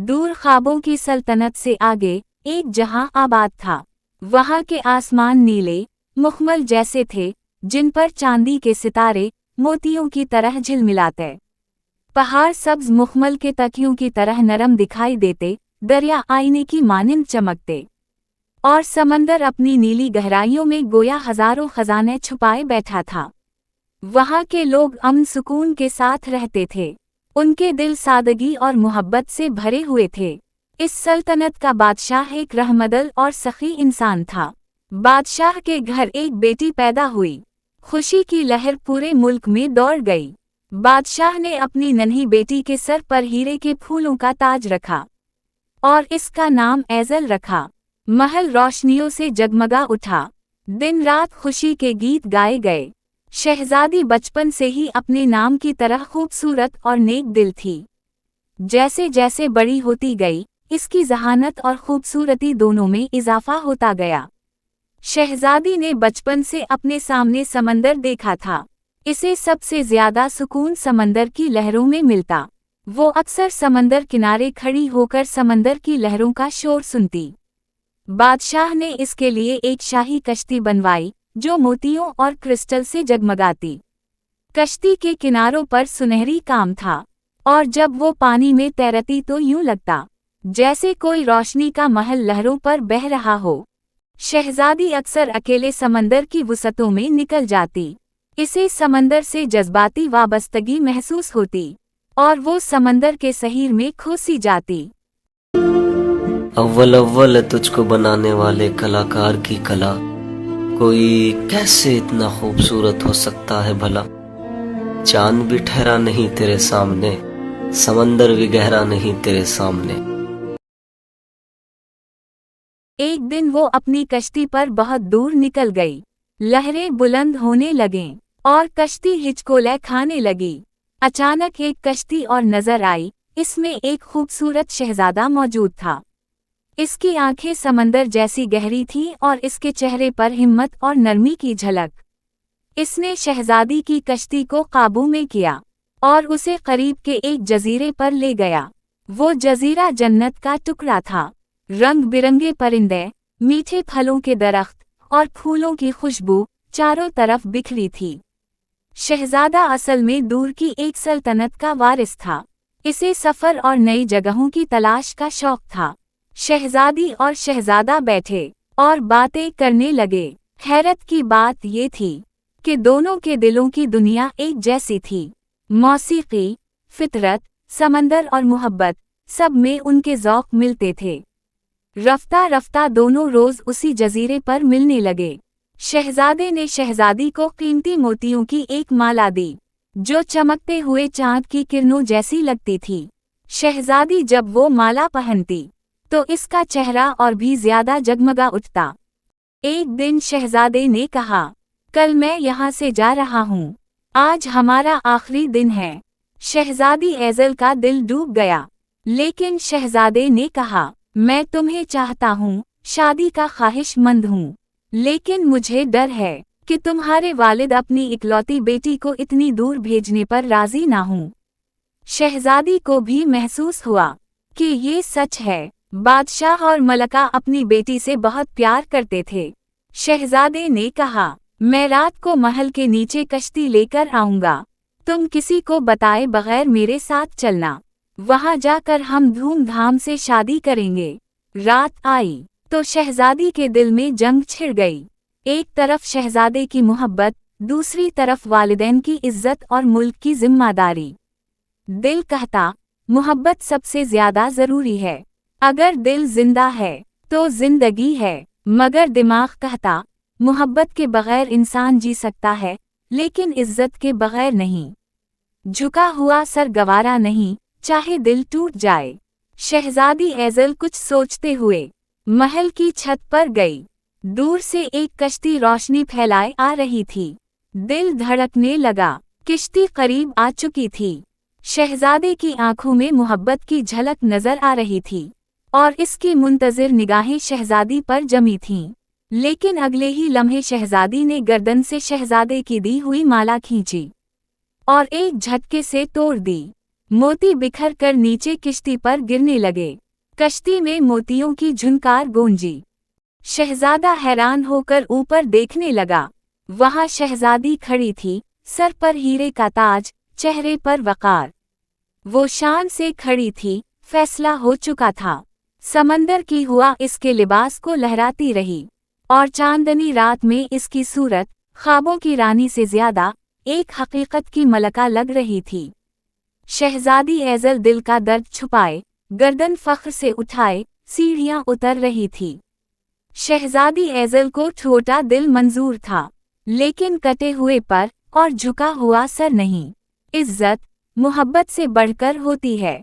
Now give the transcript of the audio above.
दूर ख्वाबों की सल्तनत से आगे एक जहां आबाद था। वहां के आसमान नीले मुखमल जैसे थे, जिन पर चांदी के सितारे मोतियों की तरह झिलमिलाते। पहाड़ सब्ज मुखमल के तकियों की तरह नरम दिखाई देते, दरिया आईने की मानिंद चमकते, और समंदर अपनी नीली गहराइयों में गोया हजारों खजाने छुपाए बैठा था। वहां के लोग अमन सुकून के साथ रहते थे। उनके दिल सादगी और मोहब्बत से भरे हुए थे। इस सल्तनत का बादशाह एक रहमदिल और सखी इंसान था। बादशाह के घर एक बेटी पैदा हुई। खुशी की लहर पूरे मुल्क में दौड़ गई। बादशाह ने अपनी नन्ही बेटी के सर पर हीरे के फूलों का ताज रखा और इसका नाम एज़ल रखा। महल रोशनियों से जगमगा उठा। दिन रात खुशी के गीत गाए गए। शहजादी बचपन से ही अपने नाम की तरह खूबसूरत और नेक दिल थी। जैसे जैसे बड़ी होती गई, इसकी ज़हानत और खूबसूरती दोनों में इजाफा होता गया। शहजादी ने बचपन से अपने सामने समंदर देखा था। इसे सबसे ज्यादा सुकून समंदर की लहरों में मिलता। वो अक्सर समंदर किनारे खड़ी होकर समंदर की लहरों का शोर सुनती। बादशाह ने इसके लिए एक शाही कश्ती बनवाई, जो मोतियों और क्रिस्टल से जगमगाती। कश्ती के किनारों पर सुनहरी काम था, और जब वो पानी में तैरती तो यूं लगता जैसे कोई रोशनी का महल लहरों पर बह रहा हो। शहजादी अक्सर अकेले समंदर की वुसअतों में निकल जाती। इसे समंदर से जज्बाती वाबस्तगी महसूस होती, और वो समंदर के सहीर में खो सी जाती। अव्वल अव्वल तुझको बनाने वाले कलाकार की कला, कोई कैसे इतना खूबसूरत हो सकता है भला। चांद भी ठहरा नहीं तेरे सामने, समंदर भी गहरा नहीं तेरे सामने। एक दिन वो अपनी कश्ती पर बहुत दूर निकल गई। लहरें बुलंद होने लगीं और कश्ती हिचकोले खाने लगी। अचानक एक कश्ती और नजर आई। इसमें एक खूबसूरत शहजादा मौजूद था। इसकी आंखें समंदर जैसी गहरी थीं और इसके चेहरे पर हिम्मत और नरमी की झलक। इसने शहजादी की कश्ती को काबू में किया और उसे करीब के एक जजीरे पर ले गया। वो जजीरा जन्नत का टुकड़ा था। रंग बिरंगे परिंदे, मीठे फलों के दरख्त और फूलों की खुशबू चारों तरफ बिखरी थी। शहजादा असल में दूर की एक सल्तनत का वारिस था। इसे सफर और नई जगहों की तलाश का शौक था। शहजादी और शहजादा बैठे और बातें करने लगे। हैरत की बात ये थी कि दोनों के दिलों की दुनिया एक जैसी थी। मौसीकी, फितरत, समंदर और मोहब्बत, सब में उनके ज़ौक़ मिलते थे। रफ्ता रफ्ता दोनों रोज उसी जजीरे पर मिलने लगे। शहजादे ने शहजादी को कीमती मोतियों की एक माला दी, जो चमकते हुए चांद की किरणों जैसी लगती थी। शहजादी जब वो माला पहनती, तो इसका चेहरा और भी ज्यादा जगमगा उठता। एक दिन शहजादे ने कहा, कल मैं यहाँ से जा रहा हूँ। आज हमारा आखिरी दिन है। शहजादी एज़ल का दिल डूब गया, लेकिन शहजादे ने कहा, मैं तुम्हें चाहता हूँ, शादी का ख्वाहिशमंद हूँ, लेकिन मुझे डर है कि तुम्हारे वालिद अपनी इकलौती बेटी को इतनी दूर भेजने पर राजी ना हों। शहजादी को भी महसूस हुआ कि ये सच है। बादशाह और मलका अपनी बेटी से बहुत प्यार करते थे। शहजादे ने कहा, मैं रात को महल के नीचे कश्ती लेकर आऊंगा। तुम किसी को बताए बगैर मेरे साथ चलना। वहां जाकर हम धूमधाम से शादी करेंगे। रात आई तो शहजादी के दिल में जंग छिड़ गई। एक तरफ शहजादे की मोहब्बत, दूसरी तरफ वालिदैन की इज्जत और मुल्क की जिम्मेदारी। दिल कहता, मोहब्बत सबसे ज्यादा जरूरी है। अगर दिल जिंदा है तो जिंदगी है। मगर दिमाग कहता, मोहब्बत के बगैर इंसान जी सकता है, लेकिन इज्जत के बगैर नहीं। झुका हुआ सर गवारा नहीं, चाहे दिल टूट जाए। शहजादी एज़ल कुछ सोचते हुए महल की छत पर गई। दूर से एक कश्ती रोशनी फैलाए आ रही थी। दिल धड़कने लगा। किश्ती करीब आ चुकी थी। शहजादे की आंखों में मोहब्बत की झलक नजर आ रही थी, और इसकी मुंतजिर निगाहें शहजादी पर जमी थीं। लेकिन अगले ही लम्हे शहजादी ने गर्दन से शहजादे की दी हुई माला खींची और एक झटके से तोड़ दी। मोती बिखर कर नीचे किश्ती पर गिरने लगे। कश्ती में मोतियों की झुनकार गूंजी। शहजादा हैरान होकर ऊपर देखने लगा। वहां शहजादी खड़ी थी, सर पर हीरे का ताज, चेहरे पर वकार। वो शान से खड़ी थी, फैसला हो चुका था। समंदर की हुआ इसके लिबास को लहराती रही, और चांदनी रात में इसकी सूरत ख्वाबों की रानी से ज्यादा एक हकीकत की मलका लग रही थी। शहजादी ऐज़ल दिल का दर्द छुपाए, गर्दन फख्र से उठाए, सीढ़ियां उतर रही थी। शहजादी ऐज़ल को छोटा दिल मंजूर था, लेकिन कटे हुए पर और झुका हुआ सर नहीं। इज्जत मोहब्बत से बढ़कर होती है।